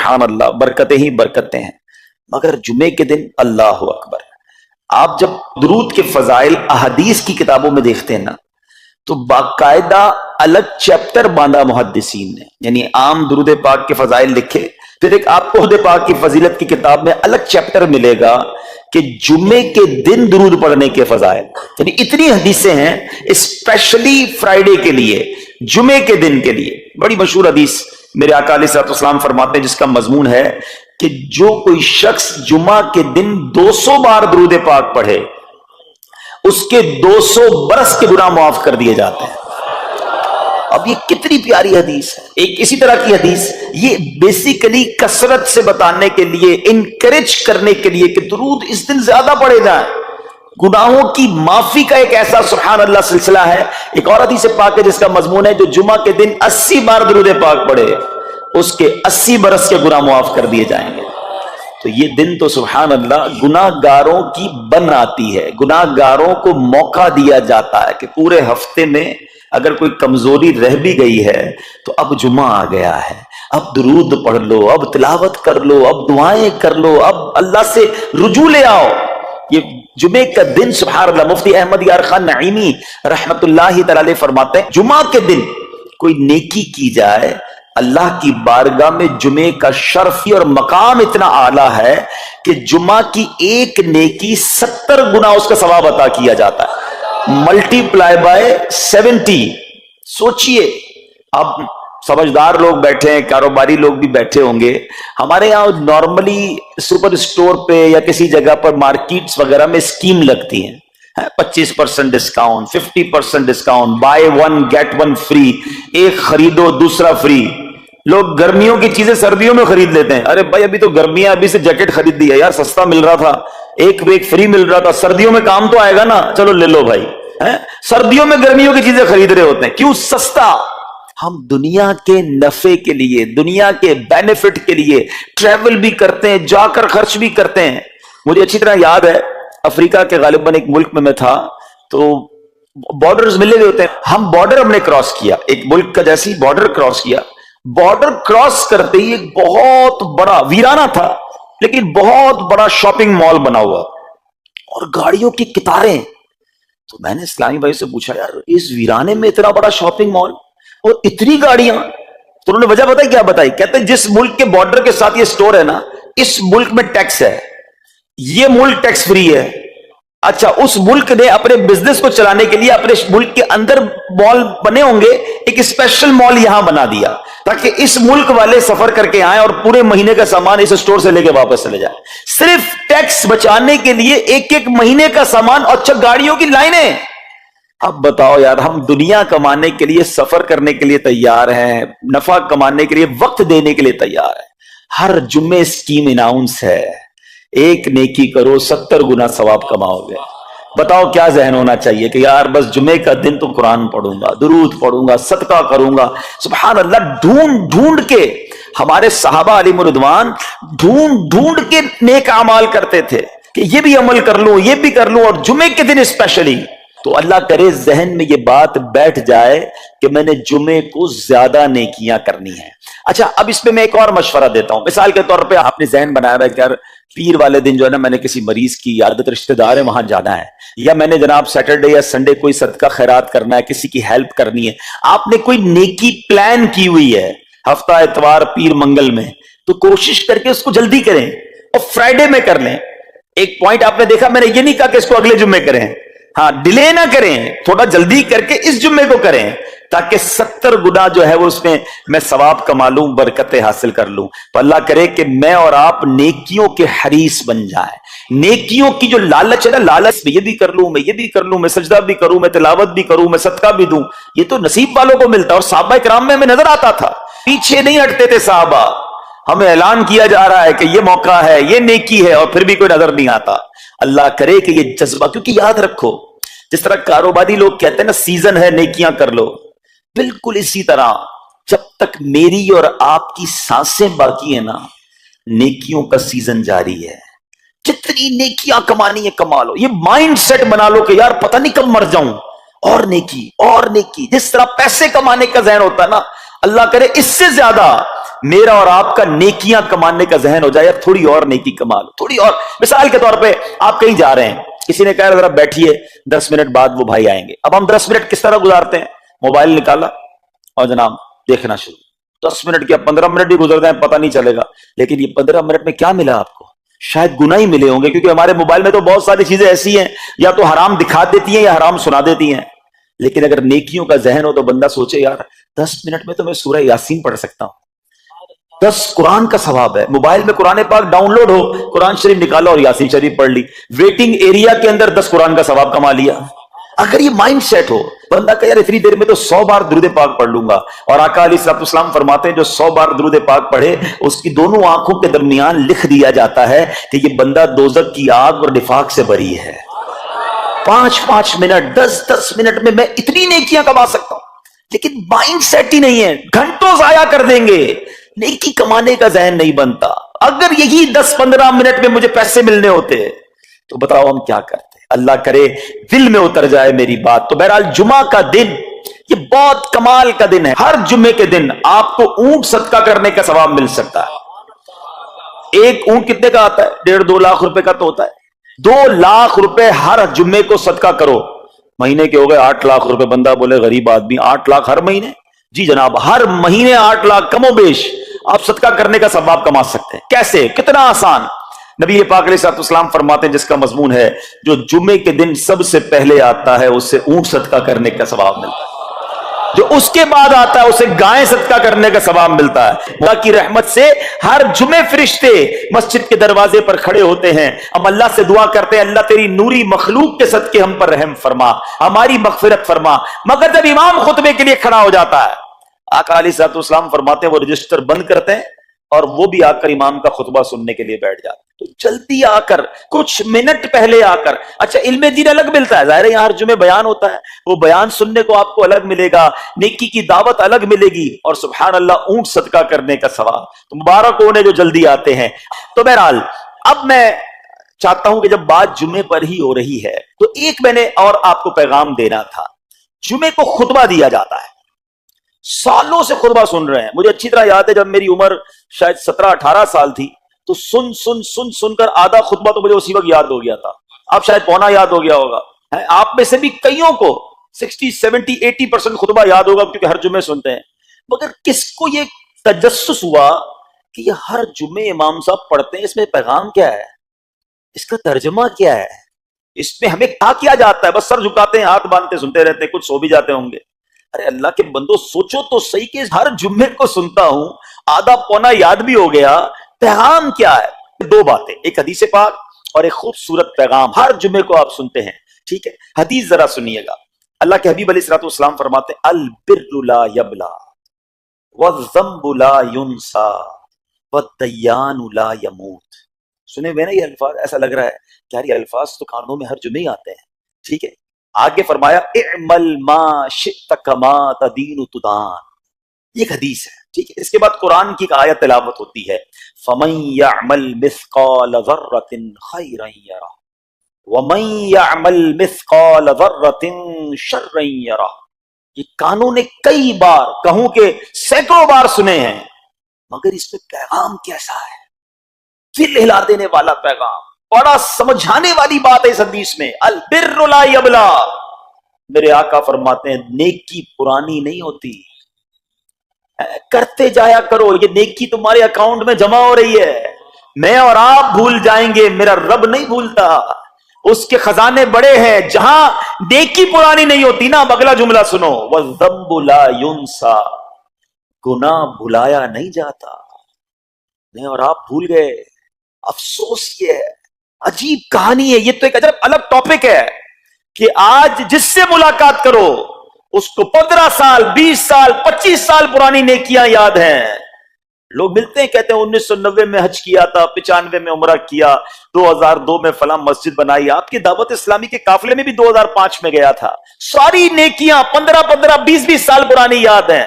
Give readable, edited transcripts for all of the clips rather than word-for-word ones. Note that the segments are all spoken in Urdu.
سبحان اللہ برکتیں ہی برکتیں ہیں، مگر جمعے کے دن اللہ اکبر. آپ جب درود کے فضائل احادیث کی کتابوں میں دیکھتے ہیں نا تو باقاعدہ الگ چیپٹر باندھا محدثین نے، یعنی عام درود پاک کے فضائل لکھے، پھر ایک آپ کو درود پاک کی فضیلت کی کتاب میں الگ چیپٹر ملے گا کہ جمعے کے دن درود پڑھنے کے فضائل. یعنی اتنی حدیثیں ہیں اسپیشلی فرائیڈے کے لیے، جمعے کے دن کے لیے. بڑی مشہور حدیث میرے آقا علیہ الصلوۃ والسلام فرماتے ہیں جس کا مضمون ہے کہ جو کوئی شخص جمعہ کے دن 200 بار درود پاک پڑھے اس کے 200 برس کے گناہ معاف کر دیے جاتے ہیں. اب یہ کتنی پیاری حدیث ہے. ایک اسی طرح کی حدیث یہ بیسیکلی کثرت سے بتانے کے لیے، انکریج کرنے کے لیے کہ درود اس دن زیادہ پڑھے جائیں، گناہوں کی معافی کا ایک ایسا سبحان اللہ سلسلہ ہے. ایک اور حدیث پاک ہے جس کا مضمون ہے جو جمعہ کے دن 80 بار درود پاک پڑھے اس کے 80 برس کے گناہ معاف کر دیے جائیں گے. تو یہ دن تو سبحان اللہ گناہ گاروں کی بن آتی ہے، گناہ گاروں کو موقع دیا جاتا ہے کہ پورے ہفتے میں اگر کوئی کمزوری رہ بھی گئی ہے تو اب جمعہ آ گیا ہے، اب درود پڑھ لو، اب تلاوت کر لو، اب دعائیں کر لو، اب اللہ سے رجوع لے آؤ. یہ جمعے کا دن سبحان اللہ مفتی احمد یار خان نعیمی رحمت اللہ تعالی علیہ فرماتے ہیں جمعہ کے دن کوئی نیکی کی جائے اللہ کی بارگاہ میں جمعے کا شرف اور مقام اتنا اعلیٰ ہے کہ جمعہ کی ایک نیکی 70 گنا اس کا ثواب عطا کیا جاتا ہے، ملٹی پلائی بائی 70. سوچئے اب سمجھدار لوگ بیٹھے ہیں، کاروباری لوگ بھی بیٹھے ہوں گے. ہمارے یہاں نارملی سپر اسٹور پہ یا کسی جگہ پر مارکیٹس وغیرہ میں اسکیم لگتی ہیں 25% discount, 50% discount, buy 1 get 1 free, ایک خریدو دوسرا فری. لوگ گرمیوں کی چیزیں سردیوں میں خرید لیتے ہیں. ارے بھائی ابھی تو گرمیاں، ابھی سے جیکٹ خرید دی ہے یار، سستا مل رہا تھا، ایک فری مل رہا تھا، سردیوں میں کام تو آئے گا نا، چلو لے لو بھائی. سردیوں میں گرمیوں کی چیزیں خرید رہے ہوتے ہیں، کیوں؟ سستا. ہم دنیا کے نفع کے لیے، دنیا کے بینیفٹ کے لیے ٹریول بھی کرتے ہیں، جا کر خرچ بھی کرتے ہیں. مجھے اچھی طرح یاد ہے افریقہ کے غالباً ایک ملک میں تھا تو بارڈرز ملے ہوئے ہوتے ہیں. ہم بارڈر ہم نے کراس کیا، ایک ملک کا جیسی بارڈر کراس کیا. بارڈر کراس کرتے ہی ایک بہت بڑا ویرانہ تھا لیکن بہت بڑا شاپنگ مال بنا ہوا اور گاڑیوں کی قطاریں. تو میں نے اسلامی بھائی سے پوچھا یار اس ویرانے میں اتنا بڑا شاپنگ مال اور اتنی گاڑیاں؟ تو انہوں نے وجہ بتائی، کیا بتائی؟ کہتے ہیں جس ملک کے بارڈر کے ساتھ یہ سٹور ہے نا اس ملک میں ٹیکس ہے، یہ ملک ٹیکس فری ہے. اچھا اس ملک نے اپنے بزنس کو چلانے کے لیے اپنے ملک کے اندر مال بنے ہوں گے، ایک اسپیشل مال یہاں بنا دیا تاکہ اس ملک والے سفر کر کے آئیں اور پورے مہینے کا سامان اس سٹور سے لے کے واپس چلے جائیں، صرف ٹیکس بچانے کے لیے ایک مہینے کا سامان. اچھا گاڑیوں کی لائنیں. اب بتاؤ یار ہم دنیا کمانے کے لیے، سفر کرنے کے لیے تیار ہیں، نفع کمانے کے لیے وقت دینے کے لیے تیار ہیں. ہر جمعے اسکیم اناؤنس ہے، ایک نیکی کرو 70 گنا ثواب کماؤ گے. بتاؤ کیا ذہن ہونا چاہیے کہ یار بس جمعے کا دن تو قرآن پڑھوں گا، درود پڑھوں گا، صدقہ کروں گا. سبحان اللہ ڈھونڈ ڈھونڈ کے ہمارے صحابہ علیہم رضوان ڈھونڈ ڈھونڈ کے نیک اعمال کرتے تھے کہ یہ بھی عمل کر لوں، یہ بھی کر لوں، اور جمعے کے دن اسپیشلی. تو اللہ کرے ذہن میں یہ بات بیٹھ جائے کہ میں نے جمعے کو زیادہ نیکیاں کرنی ہیں. اچھا اب اس پہ میں ایک اور مشورہ دیتا ہوں. مثال کے طور پہ آپ نے ذہن بنایا ہے کہ یار پیر والے دن جو ہے نا میں نے کسی مریض کی عیادت، رشتہ دار ہے وہاں جانا ہے، یا میں نے جناب سیٹرڈے یا سنڈے کوئی صدقہ خیرات کرنا ہے، کسی کی ہیلپ کرنی ہے. آپ نے کوئی نیکی پلان کی ہوئی ہے ہفتہ اتوار پیر منگل میں، تو کوشش کر کے اس کو جلدی کریں اور فرائیڈے میں کر لیں. ایک پوائنٹ آپ نے دیکھا، میں نے یہ نہیں کہا کہ اس کو اگلے جمعے کریں، ہاں ڈیلے نہ کریں، تھوڑا جلدی کر کے اس جمعے کو کریں تاکہ 70 گنا جو ہے وہ اس میں ثواب کما لوں، برکتیں حاصل کر لوں. تو اللہ کرے کہ میں اور آپ نیکیوں کے حریص بن جائیں. نیکیوں کی جو لالچ ہے نا، لالچ میں یہ بھی کر لوں، میں یہ بھی کر لوں، میں سجدہ بھی کروں، میں تلاوت بھی کروں، میں صدقہ بھی دوں، یہ تو نصیب والوں کو ملتا ہے. اور صحابہ کرام میں ہمیں نظر آتا تھا، پیچھے نہیں ہٹتے تھے صحابہ. ہمیں اعلان کیا جا رہا ہے کہ یہ موقع ہے، یہ نیکی ہے، اور پھر بھی کوئی نظر نہیں آتا. اللہ کرے کہ یہ جذبہ، کیونکہ یاد رکھو جس طرح کاروباری لوگ کہتے ہیں نا سیزن ہے نیکیاں کر لو، بالکل اسی طرح جب تک میری اور آپ کی سانسیں باقی ہیں نا نیکیوں کا سیزن جاری ہے. جتنی نیکیاں کمانی ہے کما لو. یہ مائنڈ سیٹ بنا لو کہ یار پتہ نہیں کب مر جاؤں، اور نیکی اور نیکی. جس طرح پیسے کمانے کا ذہن ہوتا ہے نا، اللہ کرے اس سے زیادہ میرا اور آپ کا نیکیاں کمانے کا ذہن ہو جائے، یا تھوڑی اور نیکی کما لو، تھوڑی اور. مثال کے طور پہ آپ کہیں جا رہے ہیں، کسی نے کہا ذرا بیٹھیے 10 منٹ بعد وہ بھائی آئیں گے. اب ہم 10 منٹ کس طرح گزارتے ہیں؟ موبائل نکالا اور جناب دیکھنا شروع. 10 منٹ کیا 15 منٹ بھی گزر جائیں پتہ نہیں چلے گا. لیکن یہ 15 منٹ میں کیا ملا آپ کو؟ شاید گناہ ہی ملے ہوں گے، کیونکہ ہمارے موبائل میں تو بہت ساری چیزیں ایسی ہیں یا تو حرام دکھا دیتی ہیں یا حرام سنا دیتی ہیں. لیکن اگر نیکیوں کا ذہن ہو تو بندہ سوچے یار 10 منٹ میں تو میں سورہ یاسین پڑھ سکتا ہوں، 10 قرآن کا ثواب ہے. موبائل میں قرآن پاک ڈاؤن لوڈ ہو، قرآن شریف نکالا اور یاسین شریف پڑھ لی، ویٹنگ ایریا کے اندر 10 قرآن کا ثواب کما لیا. اگر یہ مائنڈ سیٹ ہو بندہ کہ یار اتنی دیر میں تو 100 بار درود پاک پڑھ لوں گا. اور آقا علیہ الصلوۃ والسلام فرماتے ہیں جو 100 بار درود پاک پڑھے اس کی دونوں آنکھوں کے درمیان لکھ دیا جاتا ہے کہ یہ بندہ دوزخ کی آگ اور نفاق سے بری ہے. 5 منٹ 10 منٹ میں اتنی نیکیاں کما سکتا ہوں. لیکن مائنڈ سیٹ ہی نہیں ہے، گھنٹوں ضائع کر دیں گے، نیکی کمانے کا ذہن نہیں بنتا. اگر یہی 10-15 منٹ میں مجھے پیسے ملنے ہوتے تو بتاؤ ہم کیا کرتے؟ اللہ کرے دل میں اتر جائے میری بات. تو بہرحال جمعہ کا دن یہ بہت کمال کا دن ہے. ہر جمعے کے دن آپ کو اونٹ صدقہ کرنے کا ثواب مل سکتا ہے. ایک اونٹ کتنے کا آتا ہے؟ 1.5-2 لاکھ روپے کا تو ہوتا ہے. 2 لاکھ روپے ہر جمعے کو صدقہ کرو. مہینے کے ہو گئے 8 لاکھ روپے. بندہ بولے غریب آدمی 8 لاکھ ہر مہینے؟ جی جناب، ہر مہینے 8 لاکھ کم و بیش آپ صدقہ کرنے کا ثواب کما سکتے ہیں. کیسے؟ کتنا آسان. نبی پاک علیہ الصلوۃ والسلام فرماتے ہیں جس کا مضمون ہے جو جمعے کے دن سب سے پہلے آتا ہے اس سے اونٹ صدقہ کرنے کا ثواب ملتا ہے، جو اس کے بعد آتا ہے اسے گائے صدقہ کرنے کا ثواب ملتا ہے. اللہ کی رحمت سے ہر جمعے فرشتے مسجد کے دروازے پر کھڑے ہوتے ہیں. ہم اللہ سے دعا کرتے ہیں اللہ تیری نوری مخلوق کے صدقے ہم پر رحم فرما، ہماری مغفرت فرما. مگر جب امام خطبے کے لیے کھڑا ہو جاتا ہے آقا علیہ الصلوۃ والسلام فرماتے ہیں وہ رجسٹر بند کرتے ہیں اور وہ بھی آ کر امام کا خطبہ سننے کے لیے بیٹھ جاتے ہیں. تو جلدی آ کر کچھ منٹ پہلے آ کر. اچھا علم دین الگ ملتا ہے، ظاہر ہے یہاں ہر جمعے بیان ہوتا ہے، وہ بیان سننے کو آپ کو الگ ملے گا، نیکی کی دعوت الگ ملے گی، اور سبحان اللہ اونٹ صدقہ کرنے کا ثواب. تو مبارک ہونے جو جلدی آتے ہیں. تو بہرحال اب میں چاہتا ہوں کہ جب بات جمعے پر ہی ہو رہی ہے تو ایک میں نے اور آپ کو پیغام دینا تھا. جمعے کو خطبہ دیا جاتا ہے، سالوں سے خطبہ سن رہے ہیں. مجھے اچھی طرح یاد ہے جب میری عمر شاید 17-18 سال تھی تو سن کر آدھا خطبہ تو مجھے اسی وقت یاد ہو گیا تھا. اب شاید پونا یاد ہو گیا ہوگا. آپ میں سے بھی کئیوں کو 60-70-80% خطبہ یاد ہوگا کیونکہ ہر جمعے سنتے ہیں. مگر کس کو یہ تجسس ہوا کہ یہ ہر جمعے امام صاحب پڑھتے ہیں، اس میں پیغام کیا ہے، اس کا ترجمہ کیا ہے، اس میں ہمیں کیا جاتا ہے؟ بس سر جھکاتے ہیں، ہاتھ باندھتے سنتے رہتے ہیں، کچھ سو بھی جاتے ہوں گے. ارے اللہ کے بندو سوچو تو صحیح کہ ہر جمعے کو سنتا ہوں، آدھا پونا یاد بھی ہو گیا، پیغام کیا ہے؟ 2 باتیں، ایک حدیث پاک اور ایک خوبصورت پیغام. ہر جمعے کو آپ سنتے ہیں، ٹھیک ہے؟ حدیث ذرا سنیے گا. اللہ کے حبیب علیہ الصلوۃ والسلام فرماتے ہیں البر لا یبلا والذنب لا ینسا والدیان لا یموت. سنے ہوئے نا یہ الفاظ؟ ایسا لگ رہا ہے کہ یار یہ الفاظ تو کانوں میں ہر جمعے ہی آتے ہیں، ٹھیک ہے؟ آگے فرمایا اعمل ما شئت کما تدین تدان. یہ ایک حدیث ہے، ٹھیک ہے؟ اس کے بعد قرآن کی ایک آیت تلاوت ہوتی ہے فمن یعمل مثقال ذرۃ خیرا یرہ ومن یعمل مثقال ذرۃ شرا یرہ. یہ کانوں نے کئی بار، کہوں کہ سینکڑوں بار سنے ہیں، مگر اس میں پیغام کیسا ہے؟ دل ہلا دینے والا پیغام، بڑا سمجھانے والی بات ہے اس حدیث میں. البر لا یبلا. میرے آقا فرماتے ہیں نیکی پرانی نہیں ہوتی، کرتے جایا کرو. یہ نیکی تمہارے اکاؤنٹ میں جمع ہو رہی ہے. میں اور آپ بھول جائیں گے، میرا رب نہیں بھولتا، اس کے خزانے بڑے ہیں. جہاں نیکی پرانی نہیں ہوتی نا، اب اگلا جملہ سنو والذنب لا ینسا. گناہ بھلایا نہیں جاتا. میں اور آپ بھول گئے. افسوس یہ ہے، عجیب کہانی ہے. یہ تو ایک الگ ٹاپک ہے کہ آج جس سے ملاقات کرو اس کو 15 سال 20 سال 25 سال پرانی نیکیاں یاد ہیں. لوگ ملتے ہیں کہتے ہیں 1990 میں حج کیا تھا، 95 میں عمرہ کیا، 2002 میں فلاں مسجد بنائی. آپ کی دعوت اسلامی کے قافلے میں بھی 2005 میں گیا تھا. ساری نیکیاں 15 20 سال پرانی یاد ہیں.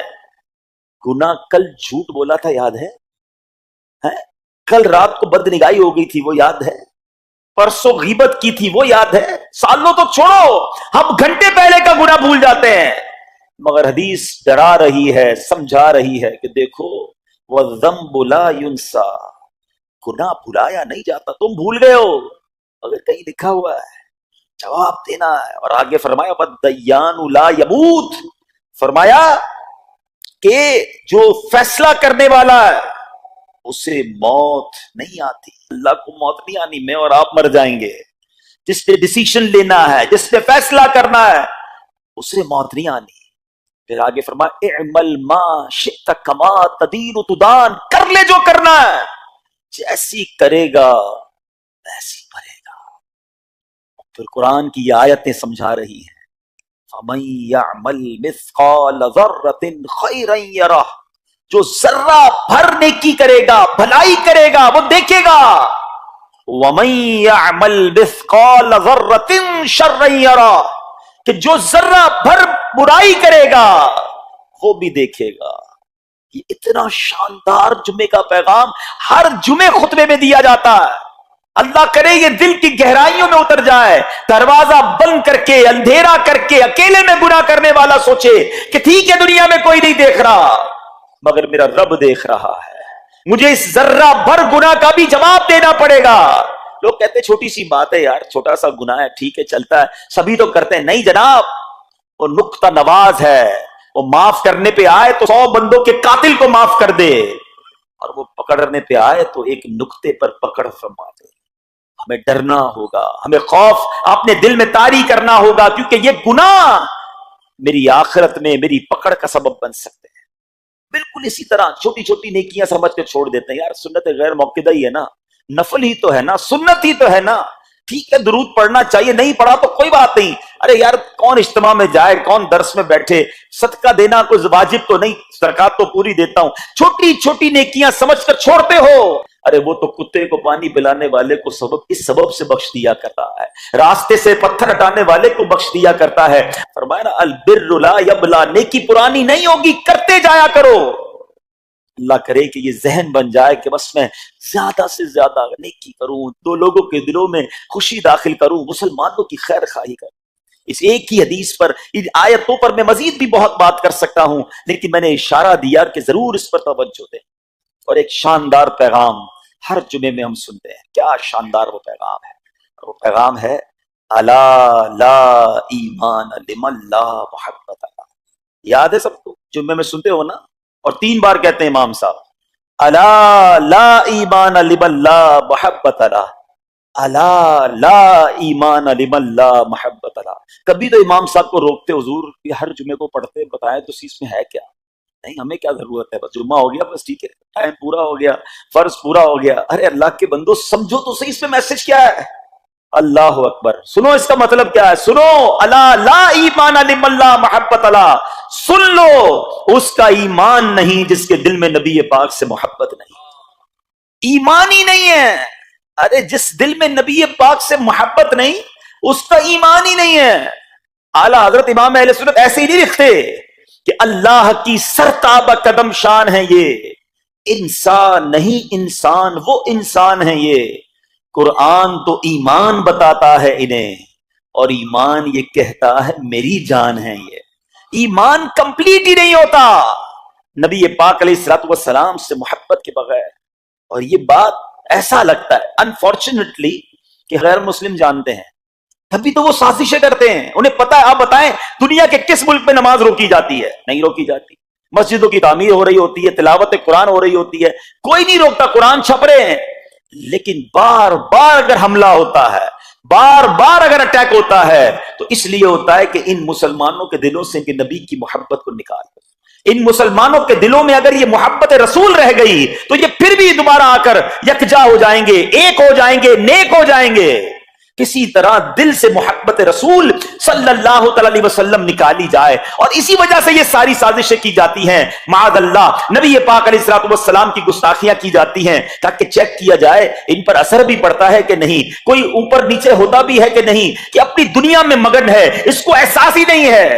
گناہ کل جھوٹ بولا تھا یاد ہے؟ کل رات کو بد نگاہی ہو گئی تھی وہ یاد ہے؟ پرسوں غیبت کی تھی وہ یاد ہے؟ سالوں تو چھوڑو، ہم گھنٹے پہلے کا گناہ بھول جاتے ہیں. مگر حدیث ڈرا رہی ہے، سمجھا رہی ہے کہ دیکھو والذنب لا ينسى، گناہ بھلایا نہیں جاتا. تم بھول گئے ہو اگر کہیں لکھا ہوا ہے جواب دینا ہے. اور آگے فرمایا والدیان لا یموت، فرمایا کہ جو فیصلہ کرنے والا ہے اسے موت نہیں آتی. اللہ کو موت نہیں آنی، میں اور آپ مر جائیں گے. جس نے ڈیسیشن لینا ہے، جس نے فیصلہ کرنا ہے، اسے موت نہیں آنی. پھر آگے فرمایا اعمل ما شئت کما تدین تدان، کر لے جو کرنا ہے، جیسی کرے گا ویسی پڑے گا. پھر قرآن کی یہ آیتیں سمجھا رہی ہیں فَمَن يَعْمَلْ مِثْقَالَ ذَرَّةٍ خَيْرًا يَرَهُ، جو ذرہ بھر نیکی کرے گا، بھلائی کرے گا، وہ دیکھے گا. وَمَن يَعْمَلْ مِثْقَالَ ذَرَّةٍ شَرًّا يَرَهُ، کہ جو ذرہ بھر برائی کرے گا وہ بھی دیکھے گا. یہ اتنا شاندار جمعے کا پیغام ہر جمعے خطبے میں دیا جاتا ہے. اللہ کرے یہ دل کی گہرائیوں میں اتر جائے. دروازہ بند کر کے، اندھیرا کر کے، اکیلے میں گناہ کرنے والا سوچے کہ ٹھیک ہے دنیا میں کوئی نہیں دیکھ رہا مگر میرا رب دیکھ رہا ہے، مجھے اس ذرہ بھر گناہ کا بھی جواب دینا پڑے گا. لوگ کہتے ہیں چھوٹی سی بات ہے یار، چھوٹا سا گناہ ہے، ٹھیک ہے چلتا ہے، سبھی تو کرتے ہیں. نہیں جناب، وہ نقطہ نواز ہے. وہ معاف کرنے پہ آئے تو 100 بندوں کے قاتل کو معاف کر دے، اور وہ پکڑنے پہ آئے تو ایک نقطے پر پکڑ فرما دے. ہمیں ڈرنا ہوگا، ہمیں خوف اپنے دل میں طاری کرنا ہوگا، کیونکہ یہ گناہ میری آخرت میں میری پکڑ کا سبب بن سکتے ہیں. بالکل اسی طرح چھوٹی چھوٹی نیکیاں سمجھ کے چھوڑ دیتے ہیں. یار سنت غیر موقدہ ہی ہے نا، نفل ہی تو ہے نا، سنت ہی تو ہے نا، ٹھیک ہے درود پڑھنا چاہیے، نہیں پڑھا تو کوئی بات نہیں. ارے یار کون اجتماع میں جائے، کون درس میں بیٹھے، صدقہ دینا کوئی واجب تو نہیں، زکات تو پوری دیتا ہوں. چھوٹی چھوٹی نیکیاں سمجھ کر چھوڑتے ہو. ارے وہ تو کتے کو پانی پلانے والے کو اس سبب سے بخش دیا کرتا ہے، راستے سے پتھر ہٹانے والے کو بخش دیا کرتا ہے. فرمایا نا البر لا یبلا، نیکی پرانی نہیں ہوگی، کرتے جایا کرو. اللہ کرے کہ یہ ذہن بن جائے کہ بس میں زیادہ سے زیادہ نیکی کروں، 2 لوگوں کے دلوں میں خوشی داخل کروں، مسلمانوں کی خیر خواہی کروں. اس ایک ہی حدیث پر، ان آیتوں پر میں مزید بھی بہت بات کر سکتا ہوں، لیکن میں نے اشارہ دیا کہ ضرور اس پر توجہ دیں. اور ایک شاندار پیغام ہر جمعے میں ہم سنتے ہیں. کیا شاندار وہ پیغام ہے! وہ پیغام ہے الا لا ایمان لمن لا محبت اللہ. یاد ہے سب کو؟ جمعے میں سنتے ہو نا، اور 3 بار کہتے ہیں امام صاحب الا لا ایمان لمن لا محبت اللہ، الا لا ایمان لمن لا محبت اللہ. کبھی تو امام صاحب کو روکتے حضور یہ ہر جمعے کو پڑھتے بتائیں تو اس میں ہے کیا؟ نہیں ہمیں کیا ضرورت ہے، بس جمعہ ہو گیا بس ٹھیک ہے، ٹائم پورا ہو گیا، فرض پورا ہو گیا. ارے اللہ کے بندو سمجھو تو صحیح اس میں میسج کیا ہے. اللہ اکبر، سنو اس کا مطلب کیا ہے، سنو الا لا ایمان لمن لا محبت اللہ. سن لو اس کا ایمان نہیں جس کے دل میں نبی پاک سے محبت نہیں، ایمان ہی نہیں ہے. ارے جس دل میں نبی پاک سے محبت نہیں اس کا ایمان ہی نہیں ہے. اعلیٰ حضرت امام اہل سنت ایسے ہی نہیں لکھتے کہ اللہ کی سرتاب قدم شان ہے یہ، انسان نہیں انسان، وہ انسان ہے یہ. قرآن تو ایمان بتاتا ہے انہیں، اور ایمان یہ کہتا ہے میری جان ہے یہ. ایمان کمپلیٹ ہی نہیں ہوتا نبی پاک علیہ الصلوۃ والسلام سے محبت کے بغیر. اور یہ بات ایسا لگتا ہے انفارچونیٹلی کہ غیر مسلم جانتے ہیں، تبھی تو وہ سازشیں کرتے ہیں. انہیں پتا ہے، آپ بتائیں دنیا کے کس ملک میں نماز روکی جاتی ہے؟ نہیں روکی جاتی. مسجدوں کی تعمیر ہو رہی ہوتی ہے، تلاوت قرآن ہو رہی ہوتی ہے، کوئی نہیں روکتا، قرآن چھپ رہے ہیں. لیکن بار بار اگر حملہ ہوتا ہے، بار بار اگر اٹیک ہوتا ہے تو اس لیے ہوتا ہے کہ ان مسلمانوں کے دلوں سے کہ نبی کی محبت کو نکال دو. ان مسلمانوں کے دلوں میں اگر یہ محبت رسول رہ گئی تو یہ پھر بھی دوبارہ آ کر یکجا ہو جائیں گے، ایک ہو جائیں گے، نیک ہو جائیں گے. کسی طرح دل سے محبت رسول صلی اللہ تعالی علیہ وسلم نکالی جائے، اور اسی وجہ سے یہ ساری سازشیں کی جاتی ہیں. معاذ اللہ نبی پاک علیہ الصلوۃ والسلام کی گستاخیاں کی جاتی ہیں تاکہ چیک کیا جائے ان پر اثر بھی پڑتا ہے کہ نہیں، کوئی اوپر نیچے ہوتا بھی ہے کہ نہیں، کہ اپنی دنیا میں مگن ہے، اس کو احساس ہی نہیں ہے.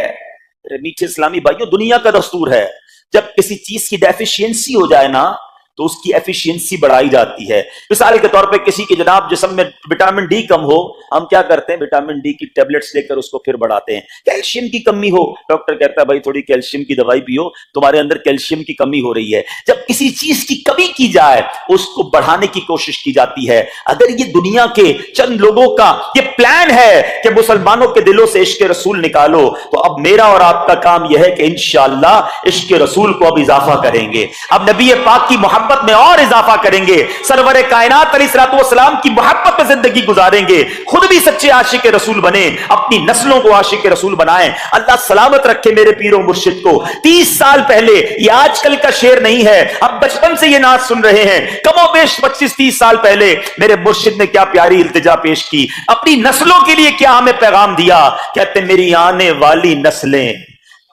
میٹھے اسلامی بھائیوں، دنیا کا دستور ہے جب کسی چیز کی ڈیفیشینسی ہو جائے نا تو اس کی ایفیشینسی بڑھائی جاتی ہے. مثال کے طور پہ کسی کے جناب جسم میں وٹامن ڈی کم ہو, ہم کیا کرتے ہیں, وٹامن ڈی کی ٹیبلٹس لے کر اس کو پھر بڑھاتے ہیں. کیلشیم کی کمی ہو, ڈاکٹر کہتا ہے بھائی تھوڑی کیلشیم کی دوائی پیو, تمہارے اندر کیلشیم کی کمی ہو رہی ہے. جب کسی چیز کی کمی کی جائے اس کو بڑھانے کی کوشش کی جاتی ہے. اگر یہ دنیا کے چند لوگوں کا یہ پلان ہے کہ مسلمانوں کے دلوں سے عشق رسول نکالو, تو اب میرا اور آپ کا کام یہ ہے کہ انشاءاللہ عشق رسول کو اب اضافہ کریں گے, اب نبی پاک کی محبت میں اور اضافہ کریں گے, سرور کائنات علیہ الصلوۃ والسلام کی محبت میں زندگی گزاریں گے, خود بھی سچے عاشق رسول بنے, اپنی نسلوں کو عاشق رسول بنائیں. اللہ سلامت رکھے میرے پیر و مرشد کو. 30 سال پہلے, یہ آج کل کا شعر نہیں ہے, اب بچپن سے یہ نعت سن رہے ہیں, کم و بیش 25-30 سال پہلے میرے مرشد نے کیا پیاری التجا پیش کی, اپنی نسلوں کے لیے کیا ہمیں پیغام دیا. کہتے میری آنے والی نسلیں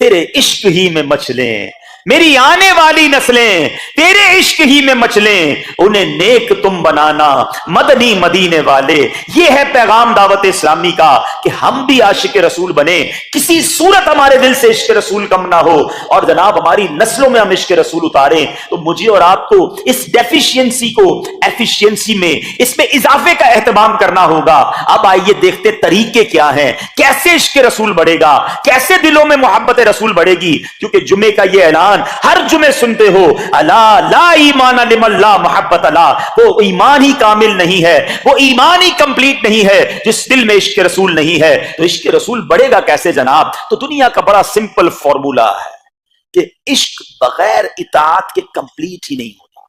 تیرے عشق ہی میں مچلیں, میری آنے والی نسلیں تیرے عشق ہی میں مچلیں, انہیں نیک تم بنانا مدنی مدینے والے. یہ ہے پیغام دعوت اسلامی کا کہ ہم بھی عاشق رسول بنے, کسی صورت ہمارے دل سے عشق رسول کم نہ ہو, اور جناب ہماری نسلوں میں ہم عشق رسول اتاریں. تو مجھے اور آپ کو اس ڈیفیشینسی کو ایفیشینسی میں, اس میں اضافے کا اہتمام کرنا ہوگا. اب آئیے دیکھتے طریقے کیا ہیں, کیسے عشق رسول بڑھے گا, کیسے دلوں میں محبت رسول بڑھے گی. کیونکہ جمعے کا یہ اعلان ہر جمعے سنتے ہو, الا لا ایمان لمن لا محبت لا, وہ ایمان ہی کامل نہیں ہے, وہ ایمان ہی کمپلیٹ نہیں ہے جس دل میں عشق رسول نہیں ہے. تو عشق رسول بڑھے گا کیسے جناب؟ تو دنیا کا بڑا سمپل فارمولا ہے کہ عشق بغیر اطاعت کے کمپلیٹ ہی نہیں ہوتا.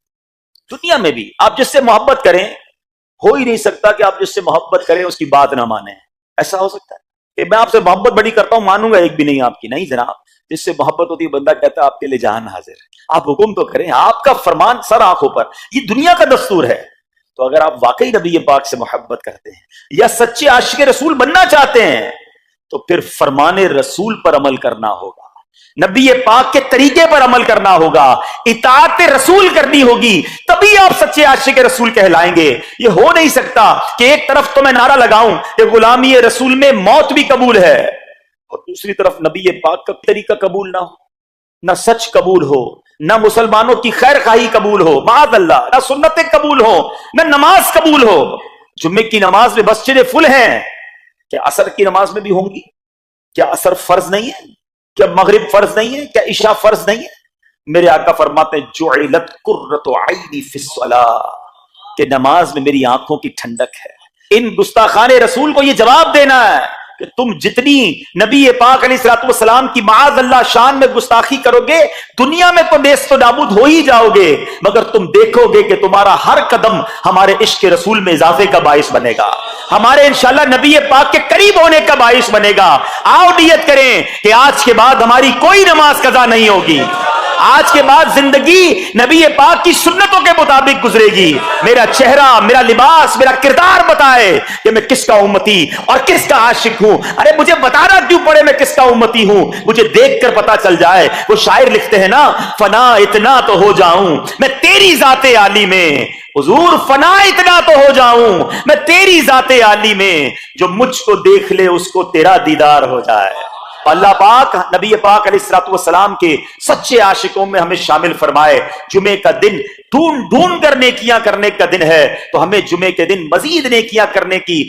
دنیا میں بھی آپ جس سے محبت کریں, ہو ہی نہیں سکتا کہ آپ جس سے محبت کریں اس کی بات نہ مانیں. ایسا ہو سکتا ہے کہ میں آپ سے محبت بڑی کرتا ہوں, مانوں گا ایک بھی نہیں آپ کی؟ نہیں جناب. جس سے محبت ہوتی ہے بندہ کہتا ہے آپ کے لیے جان حاضر ہے, آپ حکم تو کریں, آپ کا فرمان سر آنکھوں پر. یہ دنیا کا دستور ہے. تو اگر آپ واقعی نبی پاک سے محبت کرتے ہیں یا سچے عاشق رسول بننا چاہتے ہیں, تو پھر فرمان رسول پر عمل کرنا ہوگا, نبی پاک کے طریقے پر عمل کرنا ہوگا, اطاعت رسول کرنی ہوگی, تبھی آپ سچے عاشق رسول کہلائیں گے. یہ ہو نہیں سکتا کہ ایک طرف تو میں نعرہ لگاؤں کہ غلامی رسول میں موت بھی قبول ہے, اور دوسری طرف نبی پاک کا طریقہ قبول نہ ہو, نہ سچ قبول ہو, نہ مسلمانوں کی خیر خواہی قبول ہو, معاذ اللہ, نہ سنتیں قبول ہو, نہ نماز قبول ہو. جمعے کی نماز میں مسجدیں فل ہیں, کیا عصر کی نماز میں بھی ہوں گی؟ کیا عصر فرض نہیں ہے؟ کیا مغرب فرض نہیں ہے؟ کیا عشاء فرض نہیں ہے؟ میرے آقا فرماتے ہیں جعلت قرۃ عینی فی الصلاۃ, کہ نماز میں میری آنکھوں کی ٹھنڈک ہے. ان گستاخان رسول کو یہ جواب دینا ہے کہ تم جتنی نبی پاک علیہ الصلوۃ والسلام کی معاذ اللہ شان میں گستاخی کرو گے, دنیا میں تو نیست و نابود ہو ہی جاؤ گے, مگر تم دیکھو گے کہ تمہارا ہر قدم ہمارے عشق رسول میں اضافے کا باعث بنے گا, ہمارے انشاءاللہ نبی پاک کے قریب ہونے کا باعث بنے گا. آؤ نیت کریں کہ آج کے بعد ہماری کوئی نماز قضا نہیں ہوگی, آج کے بعد زندگی نبی پاک کی سنتوں کے مطابق گزرے گی. میرا چہرہ, میرا لباس, میرا کردار بتائے کہ میں کس کا امتی اور کس کا عاشق ہوں. ارے مجھے بتانا کیوں پڑے میں کس کا امتی ہوں, مجھے دیکھ کر پتا چل جائے. وہ شاعر لکھتے ہیں نا, فنا اتنا تو ہو جاؤں میں تیری ذات عالی میں, حضور فنا اتنا تو ہو جاؤں میں تیری ذات عالی میں, جو مجھ کو دیکھ لے اس کو تیرا دیدار ہو جائے. اللہ پاک نبی پاک علیہ الصلوۃ والسلام کے سچے عاشقوں میں ہمیں شامل فرمائے. جمعے کا دن ڈھونڈ ڈھونڈ کر نیکیاں کرنے کا دن ہے, تو ہمیں جمعے کے دن مزید نیکیاں کرنے کی